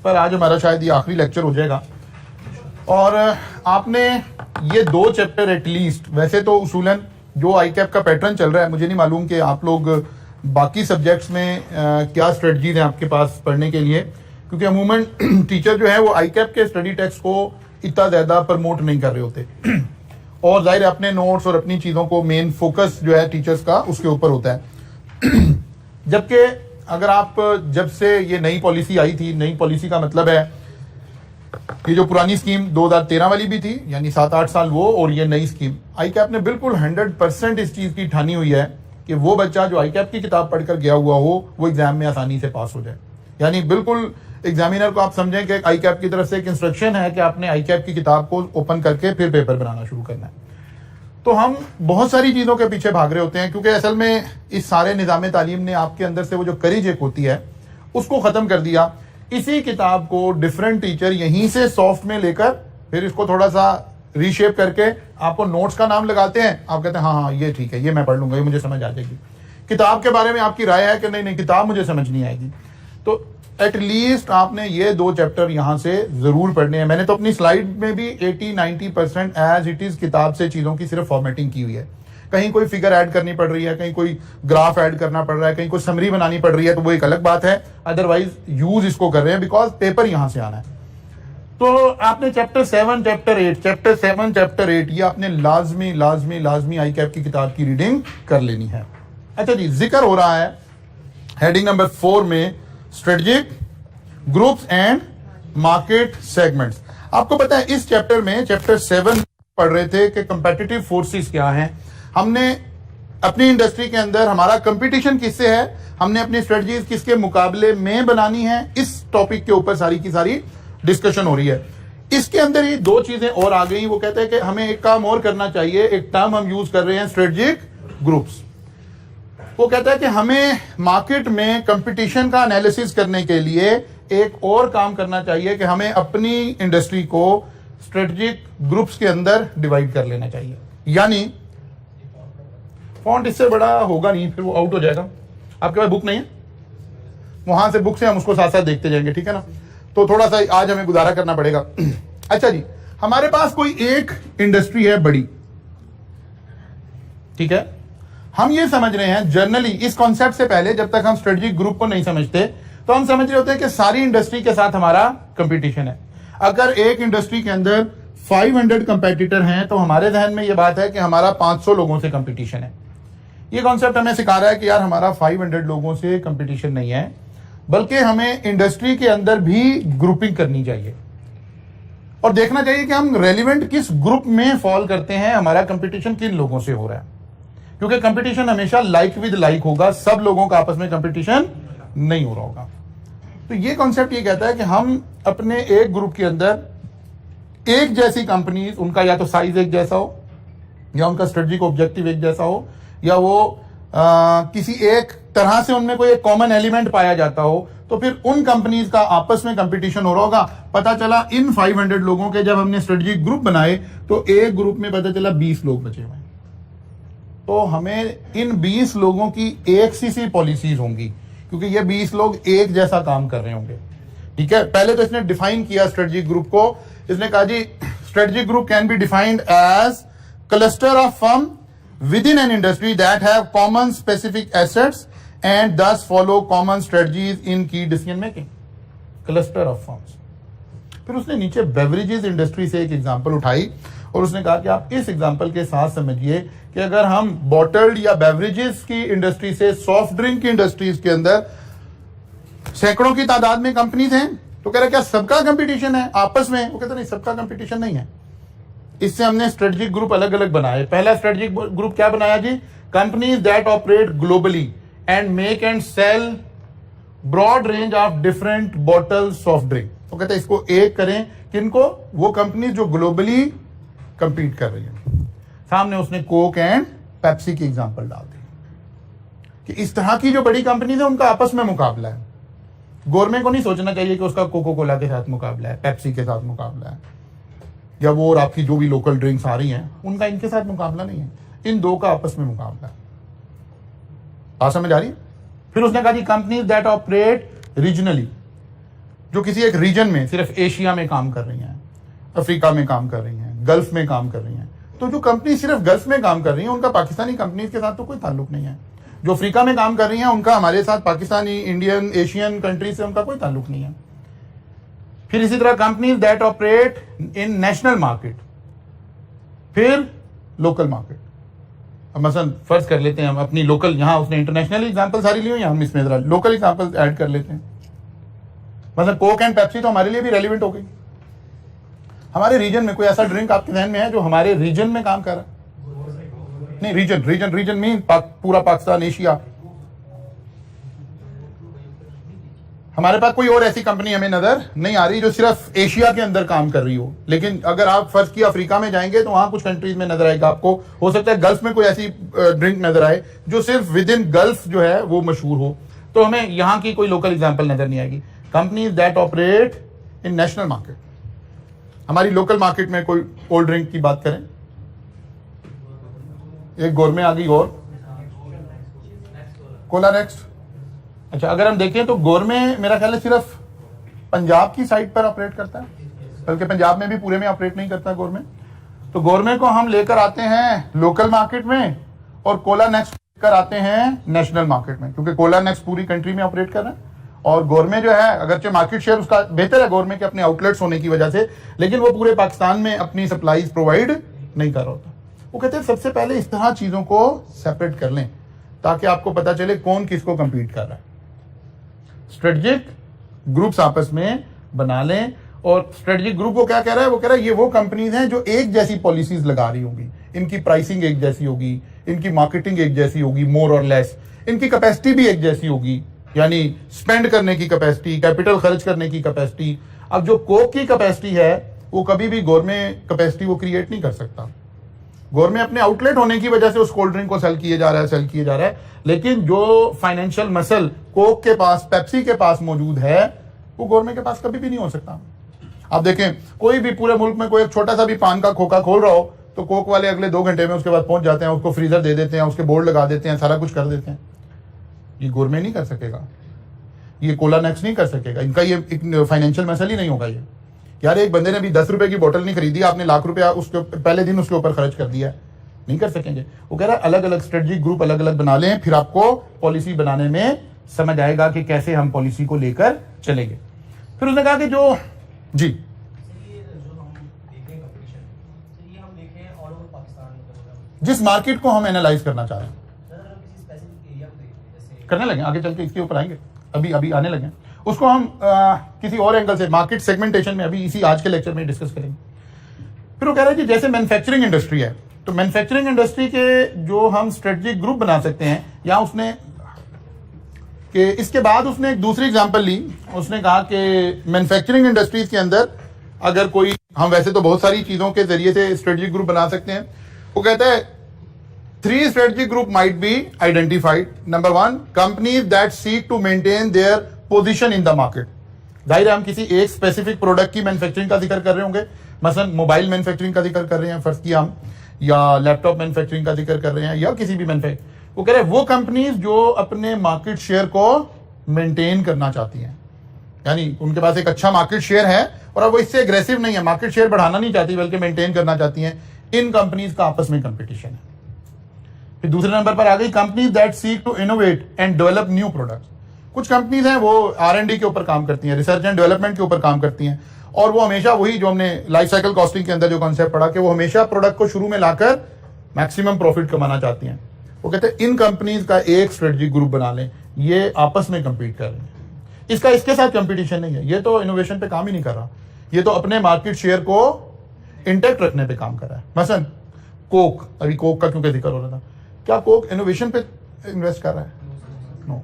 पर आज हमारा शायद ये आखिरी लेक्चर हो जाएगा। और आपने ये 2 चैप्टर एटलीस्ट, वैसे तो उसूलन जो ICAP का पैटर्न चल रहा है, मुझे नहीं मालूम कि आप लोग बाकी सब्जेक्ट्स में क्या स्ट्रेटजीज हैं आपके पास पढ़ने के लिए, क्योंकि अमूमन टीचर जो है वो ICAP के स्टडी टेक्स्ट को इतना ज़्यादा प्रमोट नहीं कर रहे होते और जाहिर अपने नोट्स और अपनी चीज़ों को मेन फोकस जो है टीचर्स का उसके ऊपर होता है। जबकि अगर आप जब से ये नई पॉलिसी आई थी, नई पॉलिसी का मतलब है ये जो पुरानी स्कीम 2013 वाली भी थी, यानी 7-8 साल वो, और ये नई स्कीम, ICAP ने बिल्कुल 100% इस चीज़ की ठानी हुई है कि वो बच्चा जो ICAP की किताब पढ़कर गया हुआ हो वो एग्जाम में आसानी से पास हो जाए। यानी बिल्कुल एग्जामिनर को आप समझें कि ICAP की तरफ से एक इंस्ट्रक्शन है कि आपने ICAP की किताब को ओपन करके फिर पेपर बनाना शुरू करना है। तो हम बहुत सारी चीज़ों के पीछे भाग रहे होते हैं, क्योंकि असल में इस सारे निज़ाम तालीम ने आपके अंदर से वो जो करेज एक होती है उसको ख़त्म कर दिया। इसी किताब को डिफरेंट टीचर यहीं से सॉफ्ट में लेकर फिर इसको थोड़ा सा रीशेप करके आपको नोट्स का नाम लगाते हैं। आप कहते हैं हाँ हाँ ये ठीक है, ये मैं पढ़ लूंगा, ये मुझे समझ आ जाएगी। किताब के बारे में आपकी राय है कि नहीं नहीं किताब मुझे समझ नहीं आएगी। तो एटलीस्ट आपने ये 2 चैप्टर यहाँ से जरूर पढ़ने हैं। मैंने तो अपनी स्लाइड में भी 80-90% एज इट इज किताब से चीज़ों की सिर्फ फॉर्मेटिंग की हुई है। कहीं कोई फिगर ऐड करनी पड़ रही है, कहीं कोई ग्राफ ऐड करना पड़ रहा है, कहीं कोई समरी बनानी पड़ रही है, तो वो एक अलग बात है। अदरवाइज यूज इसको कर रहे हैं बिकॉज पेपर यहां से आना है। तो आपने चैप्टर 7, चैप्टर 8 ये आपने लाजमी ICAP की किताब की रीडिंग कर लेनी है। अच्छा जी, जिक्र हो रहा है हेडिंग नंबर 4 में strategic groups and market segments. आपको पता है इस चैप्टर में चैप्टर 7 पढ़ रहे थे कि कंपेटिटिव फोर्सेस क्या हैं। हमने अपनी इंडस्ट्री के अंदर हमारा कंपटीशन किससे है, हमने अपनी स्ट्रेटजीज किसके मुकाबले में बनानी है, इस टॉपिक के ऊपर सारी की सारी डिस्कशन हो रही है। इसके अंदर ये 2 चीजें और आ गई। वो कहते हैं कि हमें एक काम और करना चाहिए। एक टर्म हम यूज कर रहे हैं स्ट्रेटेजिक ग्रुप्स। वो कहता है कि हमें मार्केट में कंपटीशन का एनालिसिस करने के लिए एक और काम करना चाहिए कि हमें अपनी इंडस्ट्री को स्ट्रेटेजिक ग्रुप्स के अंदर डिवाइड कर लेना चाहिए। यानी फॉन्ट इससे बड़ा होगा नहीं, फिर वो आउट हो जाएगा। आपके पास बुक नहीं है, वहां से बुक से हम उसको साथ साथ देखते जाएंगे, ठीक है ना। तो थोड़ा सा आज हमें गुजारा करना पड़ेगा। अच्छा जी, हमारे पास कोई एक इंडस्ट्री है बड़ी, ठीक है। हम ये समझ रहे हैं जनरली इस कॉन्सेप्ट से पहले, जब तक हम स्ट्रेटेजिक ग्रुप को नहीं समझते, तो हम समझ रहे होते हैं कि सारी इंडस्ट्री के साथ हमारा कंपटीशन है। अगर एक इंडस्ट्री के अंदर 500 कंपेटिटर हैं तो हमारे जहन में ये बात है कि हमारा 500 लोगों से कंपटीशन है। ये कॉन्सेप्ट हमें सिखा रहा है कि यार हमारा 500 लोगों से कंपटीशन नहीं है, बल्कि हमें इंडस्ट्री के अंदर भी ग्रुपिंग करनी चाहिए और देखना चाहिए कि हम रेलिवेंट किस ग्रुप में फॉल करते हैं, हमारा कंपटीशन किन लोगों से हो रहा है। क्योंकि कंपटीशन हमेशा लाइक विद लाइक होगा, सब लोगों का आपस में कंपटीशन नहीं हो रहा होगा। तो ये कॉन्सेप्ट ये कहता है कि हम अपने एक ग्रुप के अंदर एक जैसी कंपनीज, उनका या तो साइज एक जैसा हो, या उनका स्ट्रेटेजिक ऑब्जेक्टिव एक जैसा हो, या वो किसी एक तरह से उनमें कोई एक कॉमन एलिमेंट पाया जाता हो, तो फिर उन कंपनीज का आपस में कंपटीशन हो रहा होगा। पता चला इन 500 लोगों के जब हमने स्ट्रेटेजिक ग्रुप बनाए तो एक ग्रुप में पता चला 20 लोग बचे हुए हैं। तो हमें इन 20 लोगों की एक सी पॉलिसीज होंगी, क्योंकि ये 20 लोग एक जैसा काम कर रहे होंगे, ठीक है। पहले तो इसने डिफाइन किया स्ट्रेटेजिक ग्रुप को। इसने कहा जी strategic group can be defined as cluster of firm within an industry that have common specific assets and thus follow common strategies in key decision making. Cluster of firms. फिर उसने नीचे beverages industry से एक example उठाई और उसने कहा कि आप इस एग्जांपल के साथ समझिए कि अगर हम बॉटल्ड या बेवरेजेस की इंडस्ट्री से सॉफ्ट ड्रिंक की इंडस्ट्रीज के अंदर सैकड़ों की तादाद में कंपनीज हैं, तो कह रहे क्या सबका कंपटीशन है आपस में? वो कहते नहीं, सबका कंपटीशन नहीं है। इससे हमने स्ट्रेटेजिक ग्रुप अलग अलग बनाए। पहला स्ट्रेटेजिक ग्रुप क्या बनाया जी? Companies that operate globally and make and sell broad range of different bottle soft drink. तो कहते हैं इसको एक करें, किनको? वो कंपनीज जो ग्लोबली कंपीट कर रही है। सामने उसने कोक एंड पेप्सी की एग्जांपल डाल दी कि इस तरह की जो बड़ी कंपनीज है उनका आपस में मुकाबला है। गवर्नमेंट को नहीं सोचना चाहिए कि उसका कोको कोला के साथ मुकाबला है, पेप्सी के साथ मुकाबला है, या वो और आपकी जो भी लोकल ड्रिंक्स आ रही हैं उनका इनके साथ मुकाबला नहीं है, इन दो का आपस में मुकाबला है। बात समझ आ रही है? फिर उसने कहा जी कंपनीज दैट ऑपरेट रीजनली, जो किसी एक रीजन में सिर्फ एशिया में काम कर रही हैं, अफ्रीका में काम कर रही हैं, गल्फ में काम कर रही हैं। तो जो कंपनी सिर्फ गल्फ में काम कर रही है उनका पाकिस्तानी कंपनीज के साथ तो कोई ताल्लुक नहीं है। जो अफ्रीका में काम कर रही हैं उनका हमारे साथ पाकिस्तानी, इंडियन, एशियन कंट्री से उनका कोई ताल्लुक नहीं है। फिर इसी तरह companies that operate in national market, फिर लोकल मार्केट। अब मसलन फर्ज कर लेते हैं हम अपनी लोकल, यहां उसने इंटरनेशनल एग्जांपल सारी ली हुई है, हम इसमें जरा लोकल एग्जांपल ऐड कर लेते हैं। मतलब कोक एंड पेप्सी तो हमारे लिए भी रेलिवेंट हो गई। हमारे रीजन में कोई ऐसा ड्रिंक आपके ध्यान में है जो हमारे रीजन में काम कर रहा है? नहीं, रीजन मीन पूरा पाकिस्तान, एशिया। हमारे पास कोई और ऐसी कंपनी हमें नजर नहीं आ रही जो सिर्फ एशिया के अंदर काम कर रही हो। लेकिन अगर आप फर्ज किया अफ्रीका में जाएंगे तो वहां कुछ कंट्रीज में नजर आएगा आपको। हो सकता है गल्फ में कोई ऐसी ड्रिंक नजर आए जो सिर्फ विद इन गल्फ जो है वो मशहूर हो। तो हमें यहां की कोई लोकल एग्जांपल नजर नहीं आएगी। Companies that operate in national market. हमारी लोकल मार्केट में कोई कोल्ड ड्रिंक की बात करें, एक गोरमे आ गई और कोला नेक्स्ट। अच्छा, अगर हम देखें तो गोरमे मेरा ख्याल है सिर्फ पंजाब की साइड पर ऑपरेट करता है, बल्कि पंजाब में भी पूरे में ऑपरेट नहीं करता गोरमे। तो गोरमे को हम लेकर आते हैं लोकल मार्केट में और कोला नेक्स्ट लेकर आते हैं नेशनल मार्केट में, क्योंकि कोला नेक्स्ट पूरी कंट्री में ऑपरेट कर रहा है और गोरमे जो है अगरचे मार्केट शेयर उसका बेहतर है गोरमे के अपने आउटलेट्स होने की वजह से, लेकिन वो पूरे पाकिस्तान में अपनी सप्लाईज प्रोवाइड नहीं कर रहा होता। वो कहते हैं सबसे पहले इस तरह चीजों को सेपरेट कर लें ताकि आपको पता चले कौन किसको कंपीट कर रहा है। स्ट्रेटेजिक ग्रुप्स आपस में बना लें। और स्ट्रेटेजिक ग्रुप वो क्या कह रहा है? वो कह रहा है ये वो कंपनीज हैं जो एक जैसी पॉलिसीज लगा रही होंगी, इनकी प्राइसिंग एक जैसी होगी, इनकी मार्केटिंग एक जैसी होगी मोर और लेस, इनकी कैपेसिटी भी एक जैसी होगी, यानी स्पेंड करने की कैपेसिटी, कैपिटल खर्च करने की कैपेसिटी। अब जो कोक की कैपेसिटी है वो कभी भी गोरमे कैपेसिटी वो क्रिएट नहीं कर सकता। गोरमे अपने आउटलेट होने की वजह से उस कोल्ड ड्रिंक को सेल किए जा रहा है, लेकिन जो फाइनेंशियल मसल कोक के पास, पेप्सी के पास मौजूद है वो गोरमे के पास कभी भी नहीं हो सकता। आप देखें कोई भी पूरे मुल्क में कोई एक छोटा सा भी पान का खोखा खोल रहा हो तो कोक वाले अगले 2 घंटे में उसके बाद पहुंच जाते हैं, उसको फ्रीजर दे देते हैं, उसके बोर्ड लगा देते हैं, सारा कुछ कर देते हैं। ये गोरमे नहीं कर सकेगा, ये कोला नेक्स्ट नहीं कर सकेगा, इनका ये एक फाइनेंशियल मसल ही नहीं होगा। ये यार एक बंदे ने भी 10 रुपए की बोतल नहीं खरीदी, आपने लाख रुपया उसके पहले दिन उसके ऊपर खर्च कर दिया, नहीं कर सकेंगे। वो कह रहा है अलग अलग स्ट्रेटेजिक ग्रुप अलग अलग बना लें, फिर आपको पॉलिसी बनाने में समझ आएगा कि कैसे हम पॉलिसी को लेकर चलेंगे। फिर उसने कहा कि जो जी जिस मार्केट को हम एनालाइज करना चाह रहे हैं करने लगे, आगे चल के इसके ऊपर आएंगे, अभी आने लगे, उसको हम किसी और एंगल से मार्केट सेगमेंटेशन में अभी इसी आज के लेक्चर में डिस्कस करेंगे। फिर वो कह रहा है कि जैसे मैन्युफैक्चरिंग इंडस्ट्री है तो मैन्युफैक्चरिंग इंडस्ट्री के जो हम स्ट्रेटेजिक ग्रुप बना सकते हैं, या उसने कि इसके बाद उसने एक दूसरी एग्जांपल ली। उसने कहा कि मैन्युफैक्चरिंग इंडस्ट्रीज के अंदर अगर कोई, हम वैसे तो बहुत सारी चीजों के जरिए से स्ट्रेटेजिक ग्रुप बना सकते हैं। वो कहता है 3 strategic group might be identified. Number 1, companies that seek to maintain their position in the market. जाहिर है हम किसी एक स्पेसिफिक प्रोडक्ट की मैन्युफैक्चरिंग का जिक्र कर रहे होंगे, मसलन मोबाइल मैन्युफैक्चरिंग का जिक्र कर रहे हैं फर्ज किया हम, या लैपटॉप मैन्युफैक्चरिंग का जिक्र कर रहे हैं, या किसी भी मैन्युफैक्चरिंग। वो कह रहे हैं वो कंपनीज जो अपने मार्केट शेयर को मेंटेन करना चाहती हैं, यानी उनके पास एक अच्छा मार्केट शेयर है और अब वो इससे एग्रेसिव नहीं है, मार्केट शेयर बढ़ाना नहीं चाहती बल्कि मेंटेन करना चाहती हैं, इन कंपनीज का आपस में कंपटीशन है। फिर दूसरे नंबर पर आ गई companies that seek to innovate and develop new products. कुछ कंपनीज हैं वो R&D के ऊपर काम करती हैं, रिसर्च एंड डेवलपमेंट के ऊपर काम करती हैं, और वो हमेशा वही जो हमने लाइफ साइकिल कॉस्टिंग के अंदर जो कॉन्सेप्ट पढ़ा कि वो हमेशा प्रोडक्ट को शुरू में लाकर मैक्सिमम प्रॉफिट कमाना चाहती हैं। वो कहते हैं इन कंपनीज का एक स्ट्रेटेजिक ग्रुप बना लें, ये आपस में कंपीट कर रहे हैं, इसका इसके साथ कंपटीशन नहीं है, ये तो इनोवेशन पे काम ही नहीं कर रहा, ये तो अपने मार्केट शेयर को इंटैक्ट रखने पे काम कर रहा है। मसलन कोक, अभी कोक का क्योंकि जिक्र हो रहा था, क्या कोक इनोवेशन पे इन्वेस्ट कर रहा है? नो,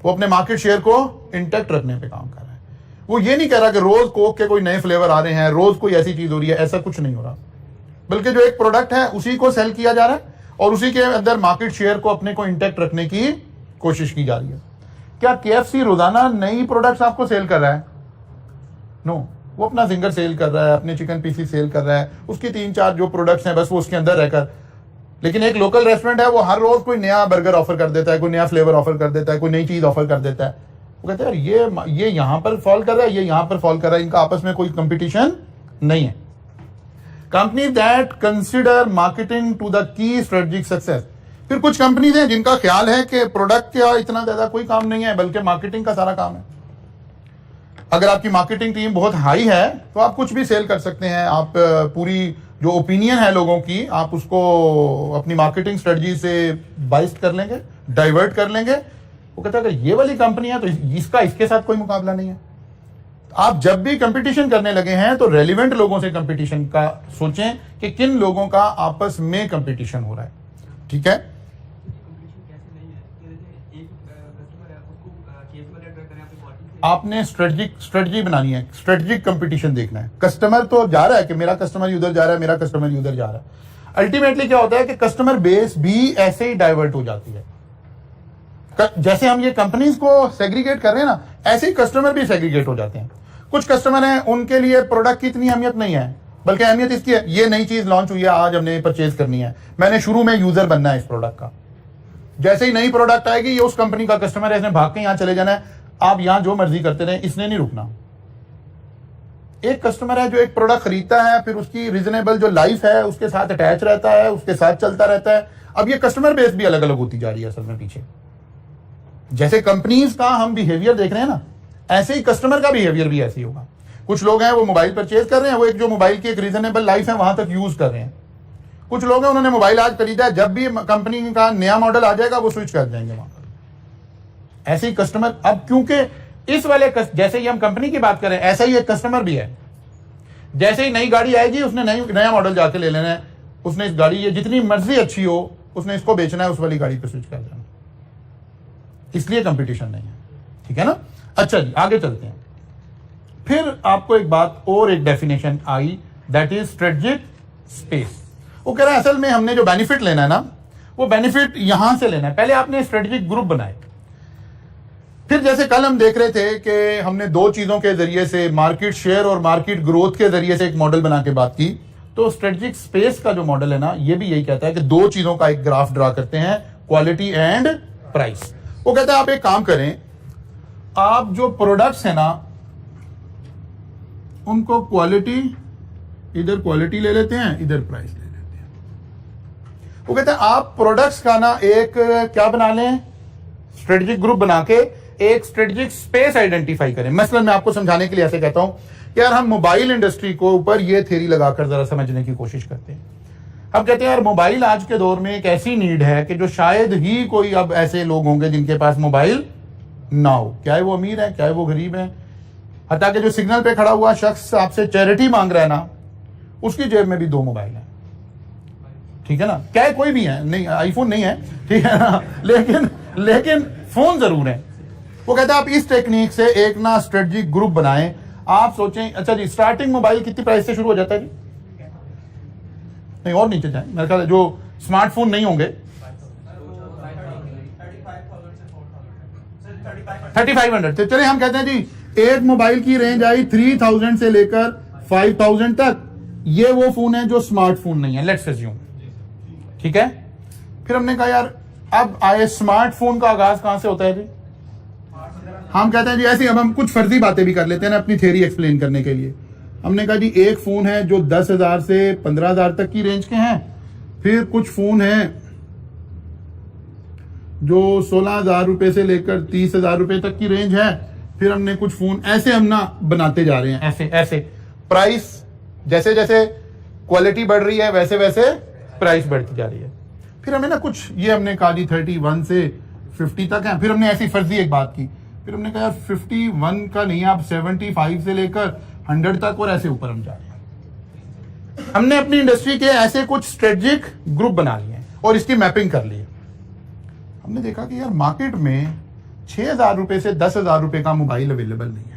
वो अपने मार्केट शेयर को इंटैक्ट रखने पे काम कर रहा है। वो ये नहीं कह रहा कि रोज कोक के कोई नए फ्लेवर आ रहे हैं, रोज कोई ऐसी चीज हो रही है, ऐसा कुछ नहीं हो रहा, बल्कि जो एक प्रोडक्ट है उसी को सेल किया जा रहा है और उसी के अंदर मार्केट शेयर को अपने को इंटैक्ट रखने की कोशिश की जा रही है। क्या KFC रोजाना नई प्रोडक्ट्स आपको सेल कर रहा है? नो, वो अपना जिंगर सेल कर रहा है, अपने चिकन पीसीस सेल कर रहा है, उसकी 3-4 जो प्रोडक्ट्स हैं बस वो उसके अंदर रहकर। लेकिन एक लोकल रेस्टोरेंट है वो हर रोज कोई नया बर्गर ऑफर कर देता है, कोई नया फ्लेवर ऑफर कर देता है, कोई नई चीज ऑफर कर देता है। वो कहते हैं यार ये यहां पर फॉल कर रहा है, ये यहां पर फॉल कर रहा है, इनका आपस में कोई कंपटीशन नहीं है। Company that consider marketing to the key strategic success. फिर कुछ कंपनीज हैं जिनका ख्याल है कि प्रोडक्ट का इतना ज्यादा कोई काम नहीं है, बल्कि मार्केटिंग का सारा काम है। अगर आपकी मार्केटिंग टीम बहुत हाई है तो आप कुछ भी सेल कर सकते हैं। आप पूरी जो ओपिनियन है लोगों की, आप उसको अपनी मार्केटिंग स्ट्रेटजी से बाइस्ट कर लेंगे, डाइवर्ट कर लेंगे। वो कहता है अगर ये वाली कंपनी है तो इसका इसके साथ कोई मुकाबला नहीं है। आप जब भी कंपटीशन करने लगे हैं तो रेलिवेंट लोगों से कंपटीशन का सोचें कि किन लोगों का आपस में कंपटीशन हो रहा है। ठीक है, आपने स्ट्रेटजी बनानी है, स्ट्रेटजिक कंपटीशन देखना है। कस्टमर तो जा रहा है कि मेरा कस्टमर उधर जा रहा है, मेरा कस्टमर उधर जा रहा है। अल्टीमेटली क्या होता है कि कस्टमर बेस भी ऐसे ही डाइवर्ट हो जाती है। जैसे हम ये कंपनीज को सेग्रीगेट कर रहे हैं ना, ऐसे ही कस्टमर भी सेग्रीगेट हो जाते हैं। कुछ कस्टमर हैं उनके लिए प्रोडक्ट की इतनी अहमियत नहीं है, बल्कि अहमियत इसकी है ये नई चीज लॉन्च हुई है, आज हमने परचेज करनी है, मैंने शुरू में यूजर बनना है इस प्रोडक्ट का। जैसे ही नई प्रोडक्ट आएगी ये उस कंपनी का कस्टमर है, इसने भाग के यहां चले जाना है, आप यहां जो मर्जी करते रहे, इसने नहीं रुकना। एक कस्टमर है जो एक प्रोडक्ट खरीदता है, फिर उसकी रीजनेबल जो लाइफ है उसके साथ अटैच रहता है, उसके साथ चलता रहता है। अब ये कस्टमर बेस भी अलग अलग होती जा रही है असल में पीछे। जैसे कंपनीज का हम बिहेवियर देख रहे हैं ना, ऐसे ही कस्टमर का बिहेवियर भी ऐसे ही होगा। कुछ लोग हैं वो मोबाइल परचेज कर रहे हैं, वो एक जो मोबाइल की एक रीजनेबल लाइफ है वहां तक यूज कर रहे हैं। कुछ लोग हैं उन्होंने मोबाइल आज खरीदा है, जब भी कंपनी का नया मॉडल आ जाएगा वो स्विच कर जाएंगे वहां पर। ऐसे ही कस्टमर, अब क्योंकि इस वाले जैसे ही हम कंपनी की बात करें, ऐसा ही एक कस्टमर भी है। जैसे ही नई गाड़ी आएगी उसने नया मॉडल जाके ले लेना है, उसने इस गाड़ी ये जितनी मर्जी अच्छी हो उसने इसको बेचना है, उस वाली गाड़ी पे स्विच कर देना। इसलिए कंपटीशन नहीं है। ठीक है ना। अच्छा जी आगे चलते हैं। फिर आपको एक बात और एक definition I, that is strategic space. वो कह रहा है असल में हमने जो बेनिफिट लेना है ना, वो बेनिफिट यहां से लेना है। पहले आपने स्ट्रेटेजिक ग्रुप बनाए, फिर जैसे कल हम देख रहे थे कि हमने दो चीजों के जरिए से, मार्केट शेयर और मार्केट ग्रोथ के जरिए से एक मॉडल बना के बात की। तो स्ट्रेटेजिक स्पेस का जो मॉडल है ना, ये भी यही कहता है कि दो चीजों का एक ग्राफ ड्रा करते हैं, क्वालिटी एंड प्राइस। वो कहता है आप एक काम करें, आप जो प्रोडक्ट्स है ना उनको क्वालिटी, इधर क्वालिटी ले लेते हैं, इधर प्राइस ले लेते हैं। वो कहता है आप प्रोडक्ट्स का ना एक क्या बना लें, स्ट्रेटेजिक ग्रुप बना के एक स्ट्रेटेजिक स्पेस आइडेंटिफाई करें। मसलन मैं आपको समझाने के लिए ऐसे कहता हूं कि यार हम मोबाइल इंडस्ट्री को ऊपर ये थ्योरी लगाकर जरा समझने की कोशिश करते हैं। अब कहते हैं यार मोबाइल आज के दौर में एक ऐसी नीड है कि जो शायद ही कोई अब ऐसे लोग होंगे जिनके पास मोबाइल ना हो, चाहे वो अमीर है चाहे वो गरीब है। हत्ता कि जो सिग्नल पे खड़ा हुआ शख्स आपसे चैरिटी मांग रहा है ना, उसकी जेब में भी दो मोबाइल है। ठीक है ना, क्या कोई भी है, नहीं आईफोन नहीं है, ठीक है ना, लेकिन फोन जरूर है। वो कहता है आप इस टेक्निक से एक ना स्ट्रेटेजिक ग्रुप बनाएं। आप सोचें अच्छा जी स्टार्टिंग मोबाइल कितनी प्राइस से शुरू हो जाता है जी? नहीं और नीचे जाए, मेरे ख्याल जो स्मार्टफोन नहीं होंगे 3500। तो चले हम कहते हैं जी एक मोबाइल की रेंज आई 3000 से लेकर 5000 तक। ये वो फोन है जो स्मार्टफोन नहीं है, लेट्स अज्यूम। ठीक है, फिर हमने कहा यार अब आए स्मार्टफोन का आगाज कहां से होता है जी? हम कहते हैं जी ऐसे, अब हम कुछ फर्जी बातें भी कर लेते हैं ना अपनी थ्योरी एक्सप्लेन करने के लिए। हमने कहा जी एक फोन है जो 10,000 से 15,000 तक की रेंज के हैं, फिर कुछ फोन हैं जो 16,000 रुपए से लेकर 30,000 रुपए तक की रेंज है, फिर हमने कुछ फोन ऐसे हम ना बनाते जा रहे हैं, ऐसे ऐसे प्राइस जैसे जैसे क्वालिटी बढ़ रही है वैसे वैसे प्राइस बढ़ती जा रही है। फिर हमें ना कुछ ये हमने कहा जी 31 से 50 तक है। फिर हमने ऐसी फर्जी एक बात की, फिर हमने कहा यार 51 का नहीं, आप 75 से लेकर 100 तक और ऐसे ऊपर हम जा रहे हैं। हमने अपनी इंडस्ट्री के ऐसे कुछ स्ट्रेटेजिक ग्रुप बना लिए और इसकी मैपिंग कर ली। हमने देखा कि यार मार्केट में 6,000 रुपए से 10,000 रुपए का मोबाइल अवेलेबल नहीं है।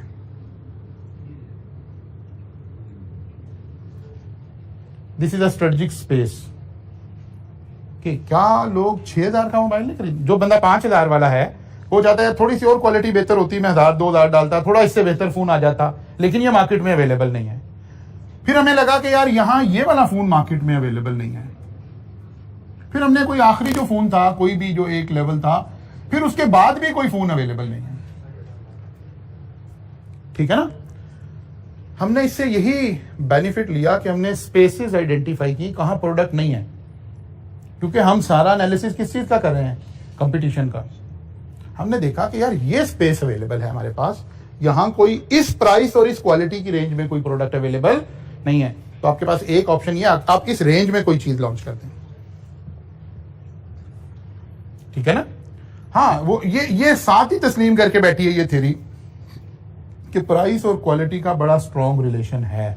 This is a strategic space कि क्या लोग 6,000 का मोबाइल नहीं खरीद। जो बंदा 5,000 वाला है वो चाहता है थोड़ी सी और क्वालिटी बेहतर होती, मैं 1,000-2,000 डालता, थोड़ा इससे बेहतर फोन आ जाता, लेकिन ये मार्केट में अवेलेबल नहीं है। फिर हमें लगा कि यार यहां ये वाला फोन मार्केट में अवेलेबल नहीं है। फिर हमने कोई आखिरी जो फोन था, कोई भी जो एक लेवल था, फिर उसके बाद भी कोई फोन अवेलेबल नहीं है। ठीक है ना। हमने इससे यही बेनिफिट लिया कि हमने स्पेसेस आइडेंटिफाई की कहां प्रोडक्ट नहीं है, क्योंकि हम सारा एनालिसिस किस चीज का कर रहे हैं, कंपटीशन का। हमने देखा कि यार ये स्पेस अवेलेबल है हमारे पास, यहां कोई इस प्राइस और इस क्वालिटी की रेंज में कोई प्रोडक्ट अवेलेबल नहीं है, तो आपके पास एक ऑप्शन ये आप इस रेंज में कोई चीज लॉन्च कर दें, ठीक है ना। हाँ, वो ये साथ ही तस्लीम करके बैठी है ये थ्योरी कि प्राइस और क्वालिटी का बड़ा स्ट्रॉन्ग रिलेशन है,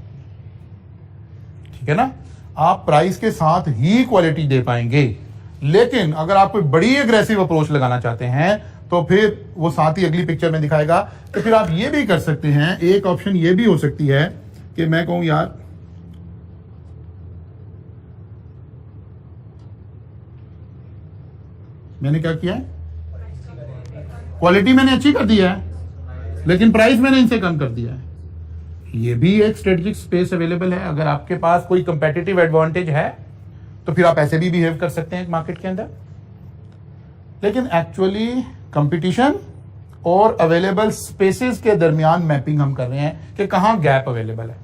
ठीक है ना। आप प्राइस के साथ ही क्वालिटी दे पाएंगे, लेकिन अगर आप कोई बड़ी एग्रेसिव अप्रोच लगाना चाहते हैं तो फिर वो साथ ही अगली पिक्चर में दिखाएगा। तो फिर आप ये भी कर सकते हैं, एक ऑप्शन ये भी हो सकती है कि मैं कहूं यार मैंने क्या किया है, क्वालिटी मैंने अच्छी कर दिया है लेकिन प्राइस मैंने इनसे कम कर दिया है। ये भी एक स्ट्रेटेजिक स्पेस अवेलेबल है। अगर आपके पास कोई कंपेटिटिव एडवांटेज है तो फिर आप ऐसे भी बिहेव कर सकते हैं मार्केट के अंदर। लेकिन एक्चुअली कंपटीशन और अवेलेबल स्पेसेस के दरमियान मैपिंग हम कर रहे हैं कि कहां गैप अवेलेबल है,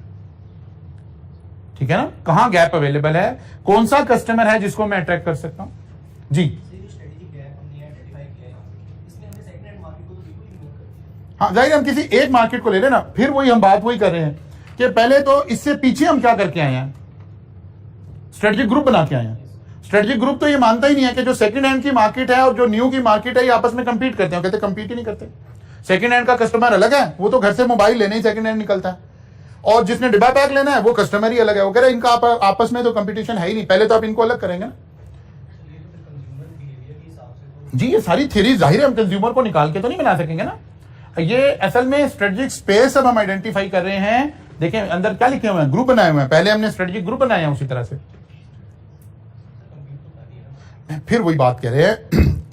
ठीक है ना, कहां गैप अवेलेबल है, कौन सा कस्टमर है जिसको मैं अट्रैक्ट कर सकता हूं। जी हाँ, जाहिर हम किसी एक मार्केट को ले रहे ना, फिर वही हम बात वही कर रहे हैं कि पहले तो इससे पीछे हम क्या करके आए हैं, स्ट्रेटेजिक ग्रुप बना के आए हैं। स्ट्रेटेजिक ग्रुप तो ये मानता ही नहीं है कि जो सेकंड हैंड की मार्केट है और जो न्यू की मार्केट है ये आपस में कंपीट करते हैं। कहते कंपीट ही नहीं करते। सेकंड हैंड का कस्टमर अलग है, वो तो घर से मोबाइल लेने ही सेकंड हैंड निकलता है, और जिसने डिब्बा पैक लेना है वो कस्टमर ही अलग है। वो कह रहे हैं इनका आपस में तो कंपटीशन है ही नहीं, पहले तो आप इनको अलग करेंगे ना। जी ये सारी थ्योरी जाहिर है हम कंज्यूमर को निकाल के तो नहीं बना सकेंगे ना। ये असल में स्ट्रेटेजिक स्पेस अब हम आइडेंटिफाई कर रहे हैं। देखें अंदर क्या लिखे हुए हैं, ग्रुप बनाए हुए हैं। पहले हमने स्ट्रेटेजिक ग्रुप बनाए हैं, उसी तरह से फिर वही बात कह रहे हैं।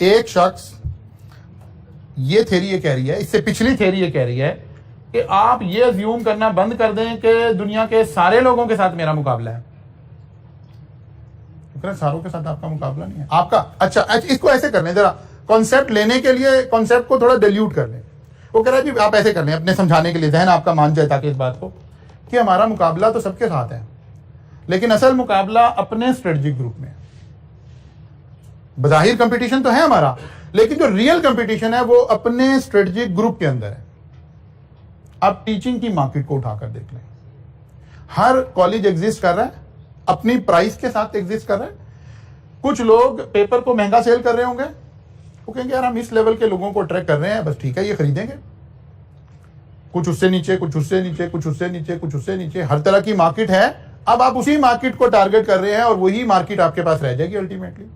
एक शख्स ये थ्योरी ये कह रही है, इससे पिछली थ्योरी ये कह रही है कि आप ये अज्यूम करना बंद कर दें कि दुनिया के सारे लोगों के साथ मेरा मुकाबला है। सारों के साथ आपका मुकाबला नहीं है आपका। अच्छा इसको ऐसे कर लें, जरा कॉन्सेप्ट लेने के लिए कॉन्सेप्ट को थोड़ा डिल्यूट कर लें। वो कह रहा है जी आप ऐसे कर लें अपने समझाने के लिए, जहन आपका मान जाए ताकि इस बात को कि हमारा मुकाबला तो सबके साथ है, लेकिन असल मुकाबला अपने स्ट्रेटेजिक ग्रुप में। बज़ाहिर कंपटीशन तो है हमारा, लेकिन जो रियल कंपटीशन है वो अपने स्ट्रेटेजिक ग्रुप के अंदर है। अब टीचिंग की मार्केट को उठाकर देख लें, हर कॉलेज एग्जिस्ट कर रहा है, अपनी प्राइस के साथ एग्जिस्ट कर रहा है। कुछ लोग पेपर को महंगा सेल कर रहे होंगे, वो कहेंगे यार हम इस लेवल के लोगों को अट्रैक्ट कर रहे हैं, बस ठीक है ये खरीदेंगे। कुछ उससे नीचे, कुछ उससे नीचे, कुछ उससे नीचे, कुछ उससे नीचे, हर तरह की मार्केट है। अब आप उसी मार्केट को टारगेट कर रहे हैं और वही मार्केट आपके पास रह जाएगी अल्टीमेटली।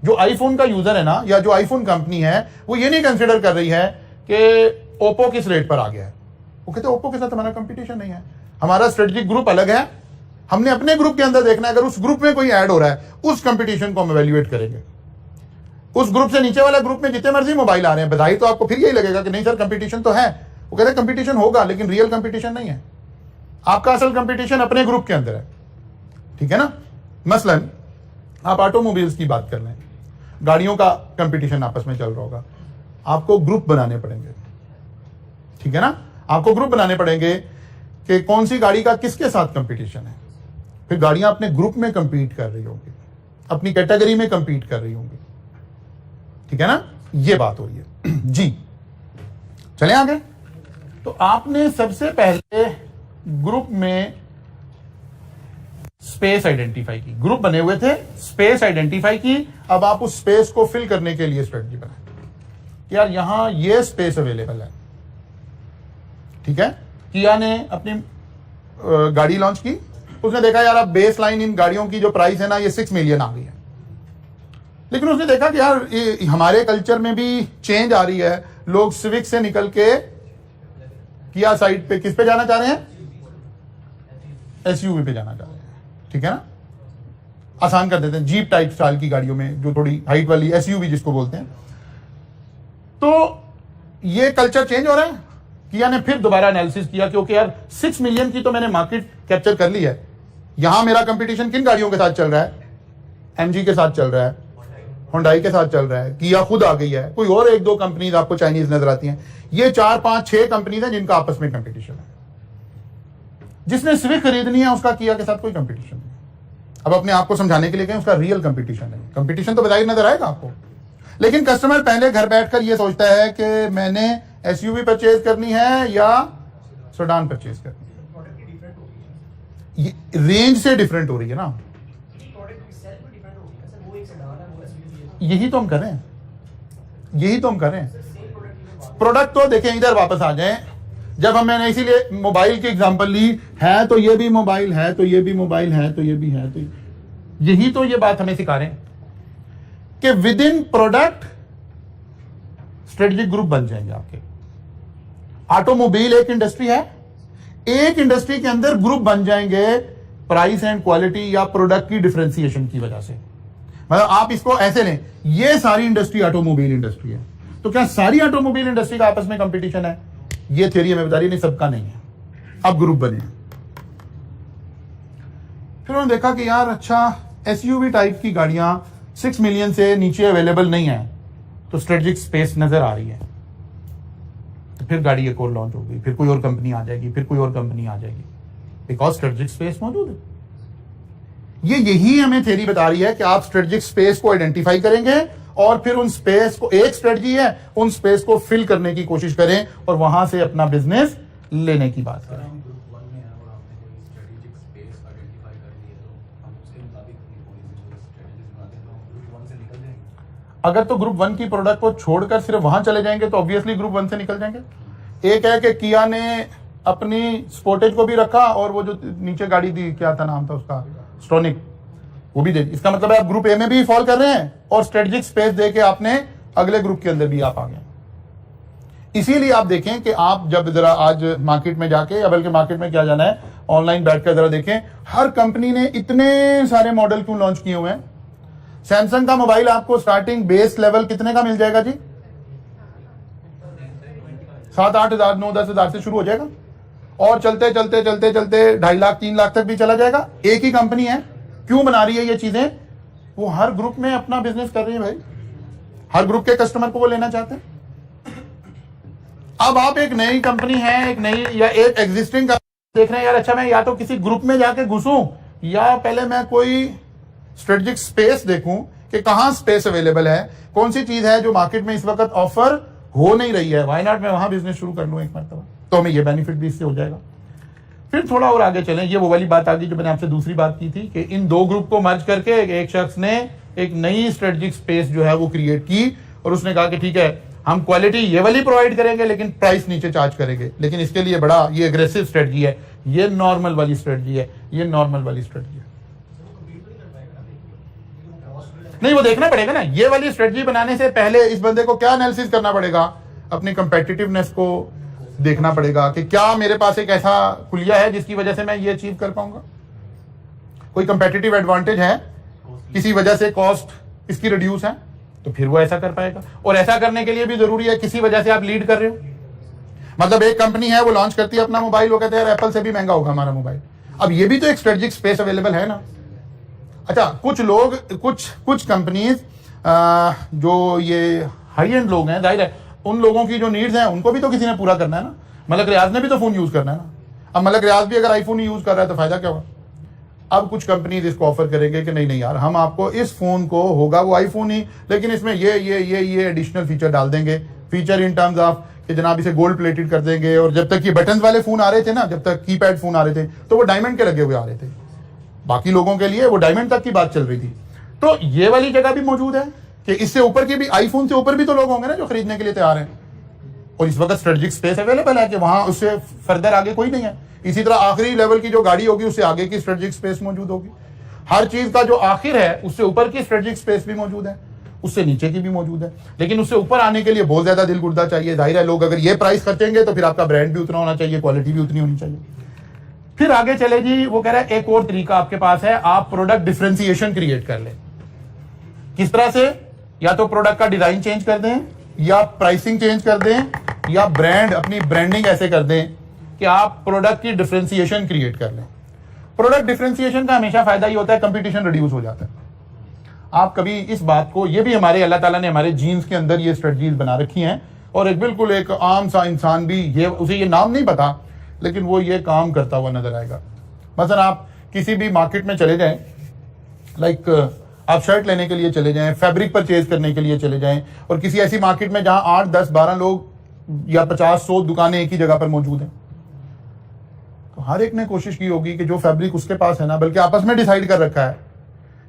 जो आईफोन का यूजर है ना, या जो आईफोन कंपनी है, वो ये नहीं कंसिडर कर रही है कि ओप्पो किस रेट पर आ गया है। वो कहते ओप्पो के साथ हमारा कंपटीशन नहीं है, हमारा स्ट्रेटेजिक ग्रुप अलग है, हमने अपने ग्रुप के अंदर देखना है। अगर उस ग्रुप में कोई ऐड हो रहा है, उस कंपटीशन को हम इवैल्यूएट करेंगे। उस ग्रुप से नीचे वाला ग्रुप में जितने मर्जी मोबाइल आ रहे हैं, बधाई, तो आपको फिर यही लगेगा कि नहीं सर कंपटीशन तो है। वो कहते हैं कंपटीशन होगा लेकिन रियल कंपटीशन नहीं है। आपका असल कंपटीशन अपने ग्रुप के अंदर है, ठीक है ना। मसलन आप ऑटोमोबाइल्स की बात कर लें, गाड़ियों का कंपटीशन आपस में चल रहा होगा, आपको ग्रुप बनाने पड़ेंगे, ठीक है ना। आपको ग्रुप बनाने पड़ेंगे कि कौन सी गाड़ी का किसके साथ कंपटीशन है। फिर गाड़ियां अपने ग्रुप में कंपीट कर रही होंगी, अपनी कैटेगरी में कंपीट कर रही होंगी, ठीक है ना। ये बात हो रही है जी। चलें आगे। तो आपने सबसे पहले ग्रुप में स्पेस आइडेंटिफाई की, ग्रुप बने हुए थे, स्पेस आइडेंटिफाई की। अब आप उस स्पेस को फिल करने के लिए स्ट्रेटजी बनाए। यार यहां ये स्पेस अवेलेबल है, ठीक है। किया ने अपनी गाड़ी लॉन्च की, उसने देखा यार अब बेस लाइन इन गाड़ियों की जो प्राइस है ना ये 6 मिलियन आ गई है। लेकिन उसने देखा कि यार हमारे कल्चर में भी चेंज आ रही है, लोग सिविक से निकल के किया साइड पे किस पे जाना चाह रहे हैं, एसयूवी पे जाना चाह रहे हैं, ठीक है ना। आसान कर देते हैं, जीप टाइप स्टाइल की गाड़ियों में, जो थोड़ी हाइट वाली एसयूवी जिसको बोलते हैं। तो ये कल्चर चेंज हो रहा है। किया ने फिर दोबारा एनालिसिस किया क्योंकि यार 6 मिलियन की तो मैंने मार्केट कैप्चर कर ली है, यहां मेरा कंपटीशन किन गाड़ियों के साथ चल रहा है, एमजी के साथ चल रहा है, हुंडई के साथ चल रहा है, किया खुद आ गई है, कोई और 1-2 कंपनीज आपको चाइनीज नजर आती हैं। ये 4-5-6 कंपनीज हैं जिनका आपस में कंपटीशन है। जिसने स्विफ्ट खरीदनी है उसका किया के साथ कोई कंपटीशन नहीं। अब अपने आप को समझाने के लिए कहें उसका रियल कंपटीशन है। कंपटीशन तो बताइए नजर आएगा आपको, लेकिन कस्टमर पहले घर बैठकर ये सोचता है कि मैंने एसयूवी परचेज करनी है या सेडान परचेज करनी है। रेंज से डिफरेंट हो रही है ना, यही तो हम कर रहे हैं, यही तो हम कर रहे हैं। प्रोडक्ट तो देखें, इधर वापस आ जाएं। जब मैंने इसीलिए मोबाइल की एग्जांपल ली है, तो ये भी मोबाइल है, तो ये भी मोबाइल है, तो ये भी है, तो यही तो ये बात हमें सिखा रहे हैं कि with in product strategic group बन जाएंगे आपके। ऑटोमोबाइल एक इंडस्ट्री है, एक इंडस्ट्री के अंदर ग्रुप बन जाएंगे प्राइस एंड क्वालिटी या प्रोडक्ट की डिफरेंशिएशन की वजह से। मतलब आप इसको ऐसे लें, ये सारी इंडस्ट्री ऑटोमोबाइल इंडस्ट्री है, तो क्या सारी ऑटोमोबाइल इंडस्ट्री का आपस में कंपटीशन है? ये थ्योरी हमें बता रही नहीं, सबका नहीं है। अब ग्रुप बने, फिर उन्होंने देखा कि यार अच्छा एसयूवी टाइप की गाड़ियां 6 मिलियन से नीचे अवेलेबल नहीं है, तो स्ट्रेटेजिक स्पेस नजर आ रही है। तो फिर गाड़ी एक और लॉन्च होगी, फिर कोई और कंपनी आ जाएगी, फिर कोई और कंपनी आ जाएगी, बिकॉज स्ट्रेटेजिक स्पेस मौजूद है। यही हमें थ्योरी बता रही है कि आप स्ट्रेटेजिक स्पेस को आइडेंटिफाई करेंगे और फिर उन स्पेस को, एक स्ट्रेटजी है, उन स्पेस को फिल करने की कोशिश करें और वहां से अपना बिजनेस लेने की बात करें। अगर तो ग्रुप 1 की प्रोडक्ट को छोड़कर सिर्फ वहां चले जाएंगे तो ऑब्वियसली ग्रुप 1 से निकल जाएंगे। एक है कि किया ने अपनी स्पोर्टेज को भी रखा और वो जो नीचे गाड़ी दी, क्या था नाम था उसका, स्टोनिक, वो भी दे दी। इसका मतलब है आप ग्रुप ए में भी फॉल कर रहे हैं और स्ट्रेटेजिक स्पेस देके आपने अगले ग्रुप के अंदर भी आप आ गए। इसीलिए आप देखें कि आप जब जरा आज मार्केट में जाके, या बल्कि मार्केट में क्या जाना है, ऑनलाइन बैठकर जरा देखें, हर कंपनी ने इतने सारे मॉडल क्यों लॉन्च किए हुए हैं। सैमसंग का मोबाइल आपको स्टार्टिंग बेस लेवल कितने का मिल जाएगा जी? 7-8 हजार 9-10 हजार से शुरू हो जाएगा और चलते चलते चलते चलते 2.5 लाख 3 लाख तक भी चला जाएगा। एक ही कंपनी है, क्यों बना रही है ये चीजें? वो हर ग्रुप में अपना बिजनेस कर रही है भाई, हर ग्रुप के कस्टमर को वो लेना चाहते हैं। अब आप एक नई कंपनी है, एक नई या एक एग्जिस्टिंग देख रहे हैं, यार अच्छा मैं या तो किसी ग्रुप में जाके घुसूं या पहले मैं कोई स्ट्रेटेजिक स्पेस देखूं कि कहां स्पेस अवेलेबल है, कौन सी चीज है जो मार्केट में इस वक्त ऑफर हो नहीं रही है, व्हाई नॉट मैं वहां बिजनेस शुरू कर लूं एक मरतबा, तो हमें ये बेनिफिट भी इससे हो जाएगा। फिर थोड़ा और आगे चलें, ये वो वाली बात आ गई जो मैंने आपसे दूसरी बात की थी कि इन दो ग्रुप को मर्ज करके एक शख्स ने एक नई स्ट्रेटेजिक स्पेस जो है वो क्रिएट की और उसने कहा कि ठीक है हम क्वालिटी ये वाली प्रोवाइड करेंगे लेकिन प्राइस नीचे चार्ज करेंगे, लेकिन इसके लिए बड़ा ये एग्रेसिव स्ट्रेटजी है, ये नॉर्मल वाली स्ट्रेटजी है, ये नॉर्मल वाली स्ट्रेटजी है। नहीं, वो देखना पड़ेगा ना, ये वाली स्ट्रेटजी बनाने से पहले इस बंदे को क्या एनालिसिस करना पड़ेगा, अपनी कंपेटिटिवनेस को देखना पड़ेगा कि क्या मेरे पास एक ऐसा खुलिया है जिसकी वजह से मैं ये अचीव कर पाऊंगा, कोई कंपेटिटिव एडवांटेज है, किसी वजह से कॉस्ट इसकी रिड्यूस है, तो फिर वो ऐसा कर पाएगा। और ऐसा करने के लिए भी जरूरी है किसी वजह से आप लीड कर रहे हो, मतलब एक कंपनी है वो लॉन्च करती है अपना मोबाइल, वो कहते हैं एप्पल से भी महंगा होगा हमारा मोबाइल, अब ये भी तो एक स्ट्रेटेजिक स्पेस अवेलेबल है ना। अच्छा, कुछ लोग, कुछ कंपनीज जो ये हाई एंड लोग हैं, जाहिर है उन लोगों की जो नीड्स हैं उनको भी तो किसी ने पूरा करना है ना। मलक रियाज ने भी तो फोन यूज करना है ना, अब मलक रियाज भी अगर आईफोन यूज कर रहा है तो फायदा क्या हुआ। अब कुछ कंपनीज इसको ऑफर करेंगे कि नहीं नहीं यार हम आपको इस फोन को, होगा वो आईफोन ही, लेकिन इसमें ये एडिशनल फीचर डाल देंगे, फीचर इन टर्म्स ऑफ कि जनाब इसे गोल्ड प्लेटेड कर देंगे। और जब तक ये बटन वाले फोन आ रहे थे ना, जब तक कीपैड फोन आ रहे थे तो वो डायमंड के लगे हुए आ रहे थे, बाकी लोगों के लिए वो डायमंड तक की बात चल रही थी। तो ये वाली जगह भी मौजूद है कि इससे ऊपर की भी, आईफोन से ऊपर भी तो लोग होंगे ना जो खरीदने के लिए तैयार हैं, और इस वक्त स्ट्रेटेजिक स्पेस अवेलेबल है कि वहां उससे फर्दर आगे कोई नहीं है। इसी तरह आखिरी लेवल की जो गाड़ी होगी उससे आगे की स्ट्रेटेजिक स्पेस मौजूद होगी। हर चीज का जो आखिर है उससे ऊपर की स्ट्रेटेजिक स्पेस भी मौजूद है, उससे नीचे की भी मौजूद है, लेकिन उससे ऊपर आने के लिए बहुत ज्यादा दिल गुर्दा चाहिए। जाहिर है लोग अगर ये प्राइस खर्चेंगे तो फिर आपका ब्रांड भी उतना होना चाहिए, क्वालिटी भी उतनी होनी चाहिए। फिर आगे चले जी, वो कह रहा है एक और तरीका आपके पास है, आप प्रोडक्ट डिफरेंशिएशन क्रिएट कर लें। किस तरह से? या तो प्रोडक्ट का डिजाइन चेंज कर दें, या प्राइसिंग चेंज कर दें, या ब्रांड, अपनी ब्रांडिंग ऐसे कर दें कि आप प्रोडक्ट की डिफरेंशिएशन क्रिएट कर लें। प्रोडक्ट डिफरेंशिएशन का हमेशा फायदा ये होता है कंपटीशन रिड्यूस हो जाता है। आप कभी इस बात को, ये भी हमारे अल्लाह ताला ने हमारे जीन्स के अंदर ये स्ट्रेटजीज बना रखी हैं, और एक बिल्कुल एक आम सा इंसान भी ये, उसे ये नाम नहीं पता, लेकिन वो ये काम करता हुआ नजर आएगा। मसलन आप किसी भी मार्केट में चले जाएं, लाइक आप शर्ट लेने के लिए चले जाएं, फैब्रिक परचेज करने के लिए चले जाएं, और किसी ऐसी मार्केट में जहां 8, 10, 12 लोग या 50, 100 दुकानें एक ही जगह पर मौजूद हैं, तो हर एक ने कोशिश की होगी कि जो फैब्रिक उसके पास है ना, बल्कि आपस में डिसाइड कर रखा है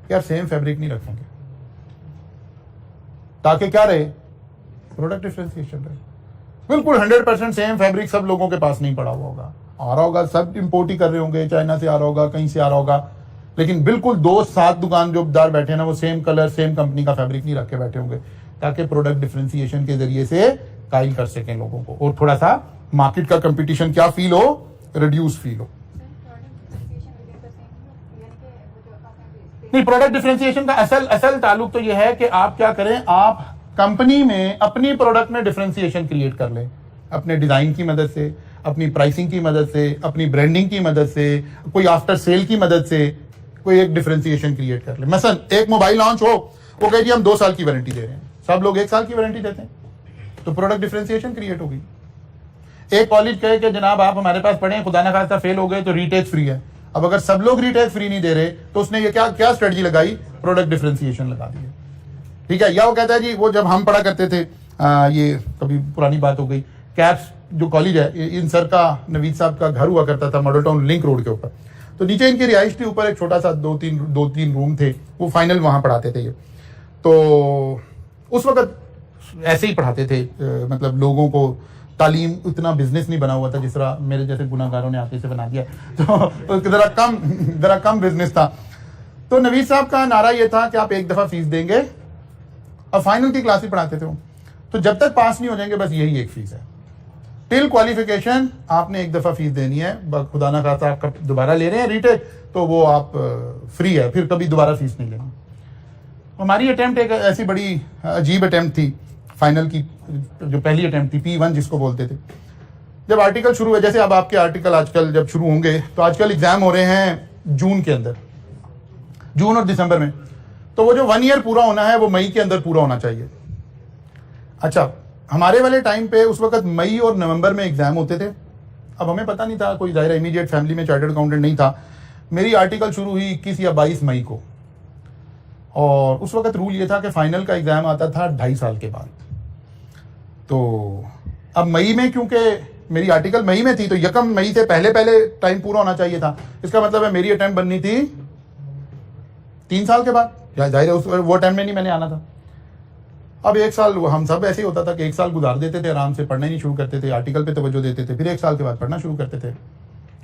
कि यार सेम फैब्रिक नहीं रखेंगे, ताकि क्या रहे, प्रोडक्ट डिफरेंशिएशन रहे। बिल्कुल 100% सेम फैब्रिक सब लोगों के पास नहीं पड़ा हुआ होगा, आ रहा होगा, सब इंपोर्ट ही कर रहे होंगे, चाइना से आ रहा होगा, कहीं से आ रहा होगा, लेकिन बिल्कुल 2-7 दुकानदार बैठे ना, वो सेम कलर सेम कंपनी का फैब्रिक नहीं रख के बैठे होंगे, ताकि प्रोडक्ट डिफरेंशिएशन के जरिए से कायल कर सकें लोगों को, और थोड़ा सा मार्केट का कंपटीशन क्या फील हो, रिड्यूस फील हो। नहीं, प्रोडक्ट डिफरेंशिएशन का असल ताल्लुक तो यह है कि आप क्या करें, आप कंपनी में अपनी प्रोडक्ट में डिफरेंशिएशन क्रिएट कर लें, अपने डिजाइन की मदद से, अपनी प्राइसिंग की मदद से, अपनी ब्रांडिंग की मदद से, कोई आफ्टर सेल की मदद से कोई एक डिफरेंशिएशन क्रिएट कर ले। मसलन एक मोबाइल लॉन्च हो, वो कहे जी हम 2 साल की वारंटी दे रहे हैं, सब लोग 1 साल की वारंटी देते हैं, तो प्रोडक्ट डिफरेंशिएशन क्रिएट होगी। एक कॉलेज कहे कि जनाब आप हमारे पास पढ़े, खुदा ना खास्ता फेल हो गए तो रीटेक फ्री है। अब अगर सब लोग रीटेक फ्री नहीं दे रहे, तो उसने ये क्या स्ट्रेटजी लगाई, प्रोडक्ट डिफरेंशिएशन लगा दी है, ठीक है। या वो कहता है जी वो जब हम पढ़ा करते थे, ये कभी पुरानी बात हो गई, कैप्स जो कॉलेज है, इन सर का, नवीद साहब का घर हुआ करता था मॉडल टाउन लिंक रोड के ऊपर, तो नीचे इनकी रिहाइश थी, ऊपर एक छोटा सा 2-3 रूम थे, वो फाइनल वहां पढ़ाते थे ये। तो उस वक्त ऐसे ही पढ़ाते थे, मतलब लोगों को तालीम, इतना बिजनेस नहीं बना हुआ था जिस तरह मेरे जैसे गुनाहगारों ने आके इसे बना दिया, तो जरा कम बिजनेस था। तो नवीद साहब का नारा ये था कि आप एक दफा फीस देंगे, और फाइनल की क्लासेस पढ़ाते थे वो, तो जब तक पास नहीं हो जाएंगे बस यही एक फीस है, टिल क्वालिफिकेशन आपने एक दफा फीस देनी है, खुदा ना खास्ता आप दोबारा ले रहे हैं रीटेक, तो वो आप फ्री है, फिर कभी दोबारा फीस नहीं लेना। हमारी अटेम्प्ट एक ऐसी बड़ी अजीब अटेम्प्ट थी, फाइनल की जो पहली अटेम्प्ट थी, P1 जिसको बोलते थे। जब आर्टिकल शुरू हुए, जैसे अब आपके आर्टिकल आजकल जब शुरू होंगे, तो आजकल एग्जाम हो रहे हैं जून के अंदर, जून और दिसंबर में, तो वो जो 1 ईयर पूरा होना है वो मई के अंदर पूरा होना चाहिए। अच्छा, हमारे वाले टाइम पे उस वक्त मई और नवंबर में एग्जाम होते थे। अब हमें पता नहीं था, कोई ज़ाहिर इमीडिएट फैमिली में चार्टर्ड अकाउंटेंट नहीं था। मेरी आर्टिकल शुरू हुई 21 या 22 मई को, और उस वक्त रूल ये था कि फाइनल का एग्जाम आता था 2.5 साल के बाद। तो अब मई में, क्योंकि मेरी आर्टिकल मई में थी, तो 1 मई से पहले टाइम पूरा होना चाहिए था। इसका मतलब है मेरी अटेम्प्ट बननी थी 3 साल के बाद, जाहिर है वो टाइम में नहीं मैंने आना था। अब 1 साल हम सब ऐसे ही होता था कि 1 साल गुजार देते थे, आराम से पढ़ना नहीं शुरू करते थे, आर्टिकल पे तवज्जो देते थे, फिर 1 साल के बाद पढ़ना शुरू करते थे।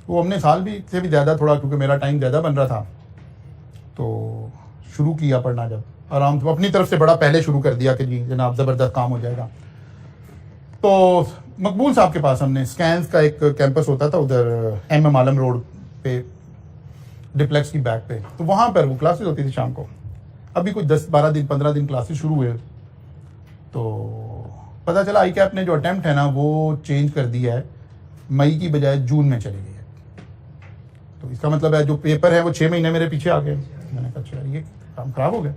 वो हमने साल भी से भी ज़्यादा, थोड़ा क्योंकि मेरा टाइम ज़्यादा बन रहा था, तो शुरू किया पढ़ना जब आराम से, अपनी तरफ से बड़ा पहले शुरू कर दिया कि जी जनाब ज़बरदस्त काम हो जाएगा। तो मकबूल साहब के पास हमने स्कैंस का एक कैंपस होता था उधर MM आलम रोड पे, डिप्लेक्स की बैक पे, तो वहाँ पर वो क्लासेस होती थी शाम को। अभी कुछ 10-12 दिन 15 दिन क्लासेस शुरू हुए, तो पता चला ICAP ने जो अटेम्प्ट है ना वो चेंज कर दिया है, मई की बजाय जून में चली गई है। तो इसका मतलब है जो पेपर है वो 6 महीने मेरे पीछे आ गए। मैंने कहा अच्छा ये काम खराब हो गया,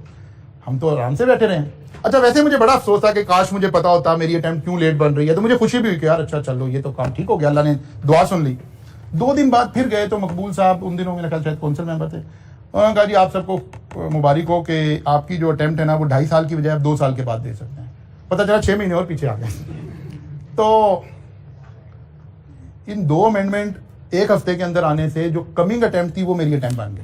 हम तो आराम से बैठे रहे। अच्छा, वैसे मुझे बड़ा अफसोस था कि काश मुझे पता होता मेरी अटेम्प्ट क्यों लेट बन रही है, तो मुझे खुशी भी हुई कि यार अच्छा चलो ये तो काम ठीक हो गया, अल्लाह ने दुआ सुन ली। 2 दिन बाद फिर गए तो मकबूल साहब, उन दिनों मेरे ख्याल शायद कौंसिल मेंबर थे, उन्होंने कहा जी आप सबको मुबारक हो कि आपकी जो अटेम्प्ट है ना वो 2.5 साल की बजाय आप 2 साल के बाद दे सकते हैं। पता चला 6 महीने और पीछे आ गए। तो इन 2 अमेंडमेंट 1 हफ्ते के अंदर आने से जो कमिंग अटेम्प्ट थी वो मेरी अटेम्प्ट बन गई।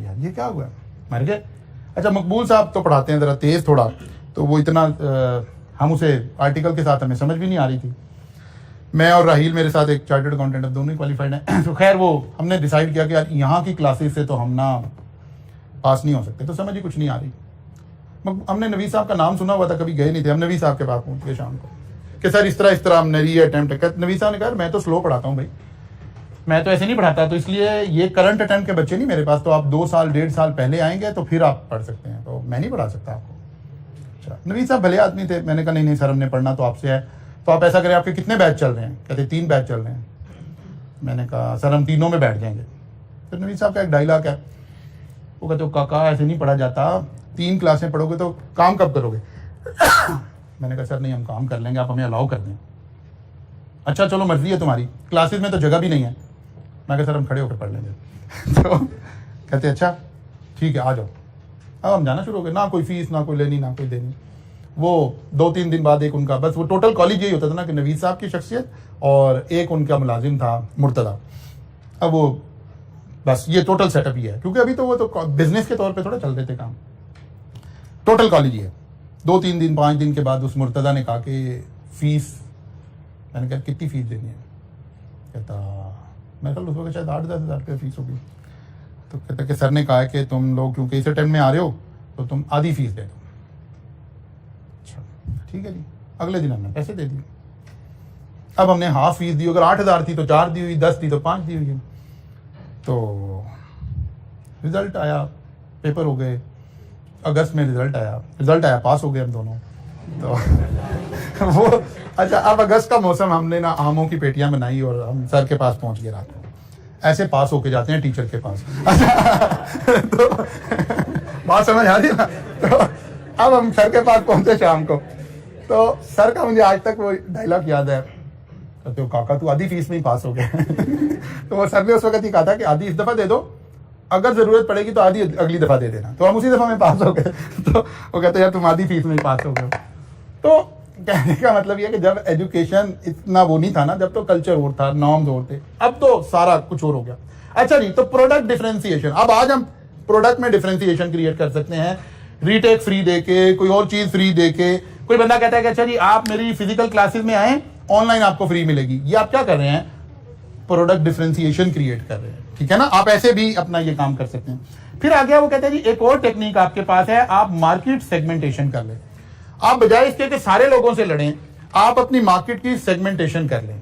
यार ये क्या हुआ, मर गए। अच्छा, मकबूल साहब तो पढ़ाते हैं ज़रा तेज़ थोड़ा, तो वो इतना हम उसे आर्टिकल के साथ हमें समझ भी नहीं आ रही थी। मैं और राहील मेरे साथ एक चार्टर्ड अकाउंटेंट, अब दोनों ही क्वालिफाइड हैं। तो खैर वो हमने डिसाइड किया कि यार यहाँ की क्लासेस से तो हम ना पास नहीं हो सकते, तो समझ ही कुछ नहीं आ रही। हमने नवीद साहब का नाम सुना हुआ था, कभी गए नहीं थे। हम नवीद साहब के पास पहुँच गए शाम को कि सर इस तरह हमने ये अटैम्प्ट है। नवीद साहब ने कहा मैं तो स्लो पढ़ाता हूँ भाई, मैं तो ऐसे नहीं पढ़ाता, तो इसलिए ये करंट अटैम्प्ट के बच्चे नहीं मेरे पास, तो आप 2 साल 1.5 साल पहले आएंगे तो फिर आप पढ़ सकते हैं, तो मैं नहीं पढ़ा सकता आपको। अच्छा, नवीद साहब भले आदमी थे। मैंने कहा नहीं सर हमने पढ़ना तो आपसे है, तो आप ऐसा करें आपके कितने बैच चल रहे हैं? कहते 3 बैच चल रहे हैं। मैंने कहा सर हम तीनों में बैठ जाएंगे। फिर नवीद साहब का एक डायलॉग है, वो कहते हो काका ऐसे नहीं पढ़ा जाता, 3 क्लासें पढ़ोगे तो काम कब करोगे? मैंने कहा सर नहीं, हम काम कर लेंगे, आप हमें अलाउ कर दें। अच्छा चलो मर्जी है तुम्हारी, क्लासेस में तो जगह भी नहीं है। मैं कहा सर हम खड़े होकर पढ़ लेंगे। तो कहते अच्छा ठीक है आ जाओ। अब हम जाना शुरू हो गए, ना कोई फीस ना कोई लेनी ना कोई देनी। वो 2-3 दिन बाद एक उनका, बस वो टोटल कॉलेज यही होता था ना कि नवीद साहब की शख्सियत और एक उनका मुलाजिम था मुर्तदा। अब वो बस ये टोटल सेटअप ही है, क्योंकि अभी तो वो तो बिजनेस के तौर पे थोड़ा चल रहे थे काम। टोटल कॉलेज ही है। 2-3 दिन 5 दिन के बाद उस मुर्तदा ने कहा कि फीस, मैंने कहा कितनी फीस देनी है? कहता मैं कल उस वक्त शायद 8-10 हज़ार रुपये फीस होगी। तो कहता कि सर ने कहा है कि तुम लोग क्योंकि इस अटेम्प्ट में आ रहे हो तो तुम आधी फीस दे दो। अच्छा ठीक है जी। अगले दिन हमने पैसे दे दिए। अब हमने हाफ फीस दी, अगर 8,000 थी तो 4 दी हुई, 10 थी तो 5 दी हुई। तो रिजल्ट आया, पेपर हो गए, अगस्त में रिजल्ट आया, पास हो गए हम दोनों। तो वो अच्छा, अब अगस्त का मौसम, हमने ना आमों की पेटियां बनाई और हम सर के पास पहुंच गए रात को। ऐसे पास होके जाते हैं टीचर के पास। तो बात समझ आ रही है ना? तो अब हम सर के पास पहुंचे शाम को, तो सर का मुझे आज तक वो डायलॉग याद है, कहते हो काका तू आधी फीस में ही पास हो गया। तो वो सर ने उस वक्त ही कहा था कि आधी इस दफा दे दो, अगर जरूरत पड़ेगी तो आधी अगली दफा दे देना। तो हम उसी दफा में पास हो गए। तो वो कहते यार तुम आधी फीस में ही पास हो गए। तो कहने का मतलब ये है कि जब एजुकेशन इतना वो नहीं था ना, जब तो कल्चर और था, नॉर्म्स और थे, अब तो सारा कुछ और हो गया। अच्छा जी, तो प्रोडक्ट डिफरेंशिएशन, अब आज हम प्रोडक्ट में डिफरेंशिएशन क्रिएट कर सकते हैं, रीटेक फ्री देके, कोई और चीज फ्री देके। कोई बंदा कहता है कि अच्छा जी आप मेरी फिजिकल क्लासेस में आए, ऑनलाइन आपको फ्री मिलेगी। ये आप क्या कर रहे हैं? प्रोडक्ट डिफरेंशिएशन क्रिएट कर रहे हैं, ठीक है ना? आप ऐसे भी अपना ये काम कर सकते हैं। फिर आ गया, वो कहते हैं जी एक और टेक्निक आपके पास है, आप मार्केट सेगमेंटेशन कर लें। आप बजाय इसके कि सारे लोगों से लड़ें, आप अपनी मार्केट की सेगमेंटेशन कर लें।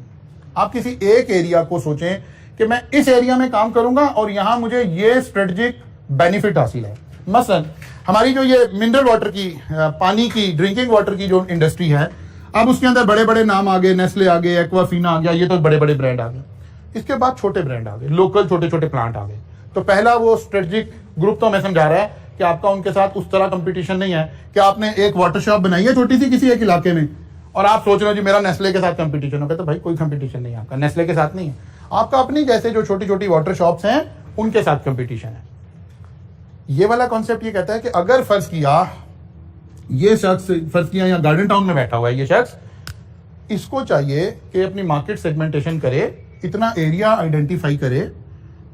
आप किसी एक एरिया को सोचें कि मैं इस एरिया में काम करूंगा और यहां मुझे ये स्ट्रेटेजिक बेनिफिट हासिल है। मसलन हमारी जो ये मिनरल वाटर की, पानी की, ड्रिंकिंग वाटर की जो इंडस्ट्री है, अब उसके अंदर बड़े बड़े नाम आ गए, नेस्ले आ गए, एक्वाफिना आ गया, ये तो बड़े बड़े ब्रांड आ गए। इसके बाद छोटे ब्रांड आ गए, लोकल छोटे छोटे प्लांट आ गए। तो पहला वो स्ट्रेटेजिक ग्रुप तो मैं समझा रहा है कि आपका उनके साथ उस तरह कंपटीशन नहीं है कि आपने एक वाटर शॉप बनाई है छोटी सी किसी एक इलाके में और आप सोच रहे हो जी मेरा नेस्ले के साथ कंपटीशन होगा। तो भाई कोई कंपटीशन नहीं है आपका, नेस्ले के साथ नहीं है आपका, अपनी जैसे जो छोटी छोटी वाटर शॉप्स हैं उनके साथ कंपटीशन है। ये वाला कॉन्सेप्ट ये कहता है कि अगर फर्ज किया ये शख्स, फर्ज किया यहाँ गार्डन टाउन में बैठा हुआ है ये शख्स, इसको चाहिए कि अपनी मार्केट सेगमेंटेशन करे, इतना एरिया आइडेंटिफाई करे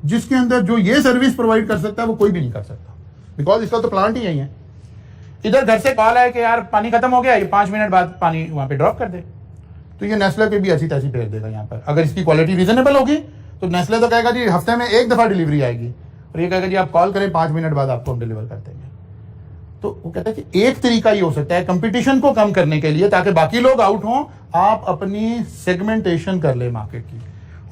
जिसके अंदर जो ये सर्विस प्रोवाइड कर सकता है वो कोई भी नहीं कर सकता, बिकॉज इसका तो प्लांट ही यही है। इधर घर से कॉल है कि यार पानी खत्म हो गया, ये 5 मिनट बाद पानी वहां पे ड्रॉप कर दे, तो ये नेस्ले पे भी ऐसी तैसी भेज देगा यहाँ पर। अगर इसकी क्वालिटी रीजनेबल होगी तो नेस्ले तो कहेगा जी हफ्ते में 1 दफा डिलीवरी आएगी, और ये कहेगा जी आप कॉल करें 5 मिनट बाद आपको हम डिलीवर कर देंगे। तो वो कहता है कि एक तरीका ये हो सकता है कंपटीशन को कम करने के लिए, ताकि बाकी लोग आउट हों, आप अपनी सेगमेंटेशन कर ले मार्केट की,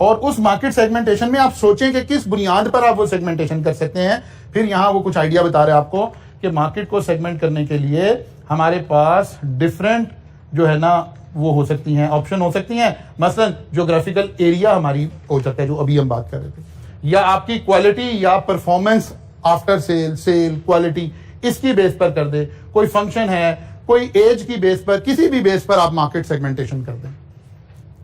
और उस मार्केट सेगमेंटेशन में आप सोचें कि किस बुनियाद पर आप वो सेगमेंटेशन कर सकते हैं। फिर यहां वो कुछ आइडिया बता रहे हैं आपको कि मार्केट को सेगमेंट करने के लिए हमारे पास डिफरेंट जो है ना वो हो सकती हैं, ऑप्शन हो सकती हैं। मसलन ज्योग्राफिकल एरिया हमारी हो सकता है जो अभी हम बात कर रहे थे, या आपकी क्वालिटी या परफॉर्मेंस आफ्टर सेल क्वालिटी, इसकी बेस पर कर दे। कोई फंक्शन है, कोई एज की बेस पर, किसी भी बेस पर आप मार्केट सेगमेंटेशन कर दें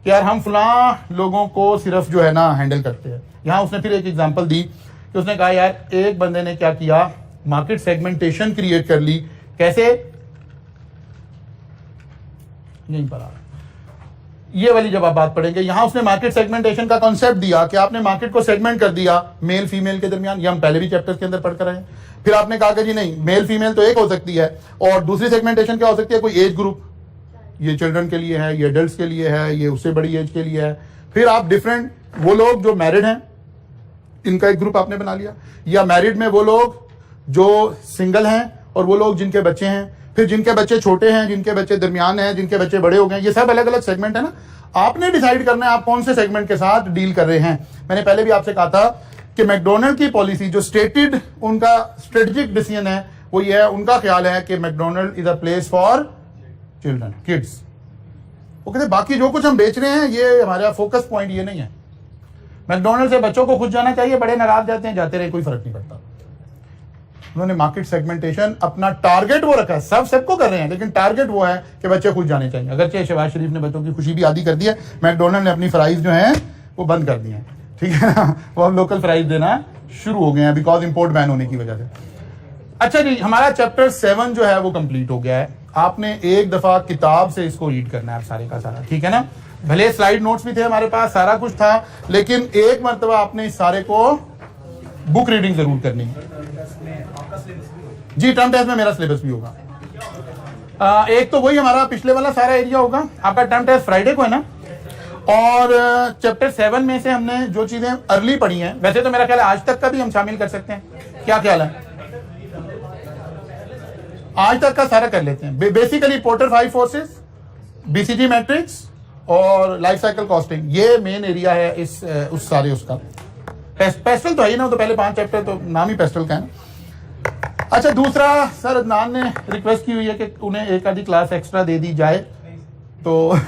कि यार हम फलां लोगों को सिर्फ जो है ना हैंडल करते हैं। यहां उसने फिर एक एग्जांपल दी कि उसने कहा यार एक बंदे ने क्या किया, मार्केट सेगमेंटेशन क्रिएट कर ली। कैसे? यहीं पर आ ये वाली जब आप बात पढ़ेंगे, यहां उसने मार्केट सेगमेंटेशन का कॉन्सेप्ट दिया कि आपने मार्केट को सेगमेंट कर दिया मेल फीमेल के दरमियान। ये हम पहले भी चैप्टर्स के अंदर पढ़ कर आए। फिर आपने कहा कि जी नहीं, मेल फीमेल तो एक हो सकती है, और दूसरी सेगमेंटेशन क्या हो सकती है, कोई एज ग्रुप, ये चिल्ड्रन के लिए है, ये एडल्ट्स के लिए है, ये उससे बड़ी एज के लिए है। फिर आप डिफरेंट, वो लोग जो मैरिड हैं इनका एक ग्रुप आपने बना लिया, या मैरिड में वो लोग जो सिंगल हैं और वो लोग जिनके बच्चे हैं, फिर जिनके बच्चे छोटे हैं, जिनके बच्चे दरमियान हैं, जिनके बच्चे बड़े हो गए। ये सब अलग अलग सेगमेंट है ना। आपने डिसाइड करना है आप कौन से सेगमेंट के साथ डील कर रहे हैं। मैंने पहले भी आपसे कहा था कि मैकडोनल्ड की पॉलिसी जो स्टेटेड उनका स्ट्रेटेजिक डिसीजन है वो ये है, उनका ख्याल है कि McDonald is a place for children, kids. वो कहते बाकी जो कुछ हम बेच रहे हैं ये हमारा फोकस पॉइंट ये नहीं है। मैकडोनल्ड से बच्चों को खुद जाना चाहिए, बड़े नाराज जाते हैं, जाते रहे, कोई फर्क नहीं पड़ता। उन्होंने मार्केट सेगमेंटेशन अपना टारगेट वो रखा है, सब सबको कर रहे हैं लेकिन टारगेट वो है कि बच्चे खुश जाने चाहिए। अगरचे शहबाज शरीफ ने बच्चों की खुशी भी आदी कर दी है, मैकडोनल्ड ने अपनी फ्राइज जो हैं वो बंद कर दी हैं, ठीक है ना, वो अब लोकल फ्राइज देना शुरू हो गए हैं बिकॉज इंपोर्ट बैन होने की वजह से। अच्छा जी, हमारा चैप्टर 7 जो है वो कंप्लीट हो गया है। आपने एक दफा किताब से इसको रीड करना है सारे का सारा, ठीक है ना। भले स्लाइड नोट्स भी थे हमारे पास, सारा कुछ था, लेकिन एक मरतबा आपने इस सारे को बुक रीडिंग जरूर करनी है जी। टर्म टेस्ट में मेरा सिलेबस भी होगा। एक तो वही हमारा पिछले वाला सारा एरिया होगा। आपका टर्म टेस्ट फ्राइडे को है ना, और चैप्टर 7 में से हमने जो चीजें अर्ली पढ़ी हैं, वैसे तो मेरा ख्याल है आज तक का भी हम शामिल कर सकते हैं, क्या ख्याल है? आज तक का सारा कर लेते हैं। Basically porter 5 forces, BCG matrix और लाइफ साइकिल कॉस्टिंग, ये मेन एरिया है इस उस सारे उसका। पेस्टल तो है ही ना, तो पहले 5 चैप्टर तो नाम ही पेस्टल का है ना। अच्छा, दूसरा सर अदनान ने रिक्वेस्ट की हुई है कि उन्हें एक आधी क्लास एक्स्ट्रा दे दी जाए, तो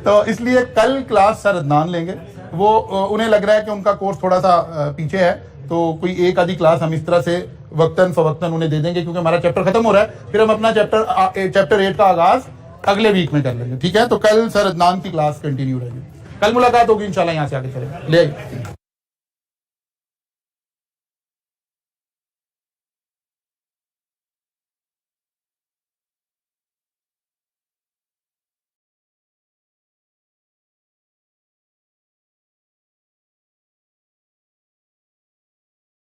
तो इसलिए कल क्लास सर अदनान लेंगे। वो उन्हें लग रहा है कि उनका कोर्स थोड़ा सा पीछे है, तो कोई एक आधी क्लास हम इस तरह से वक्तन फवक्तन उन्हें दे देंगे, क्योंकि हमारा चैप्टर खत्म हो रहा है, फिर हम अपना चैप्टर 8 का आगाज अगले वीक में कर लेंगे, ठीक है। तो कल सर अदनान की क्लास कंटिन्यू रहेगी, कल मुलाकात होगी इंशाल्लाह। यहाँ से आगे चलेंगे, ले आइए।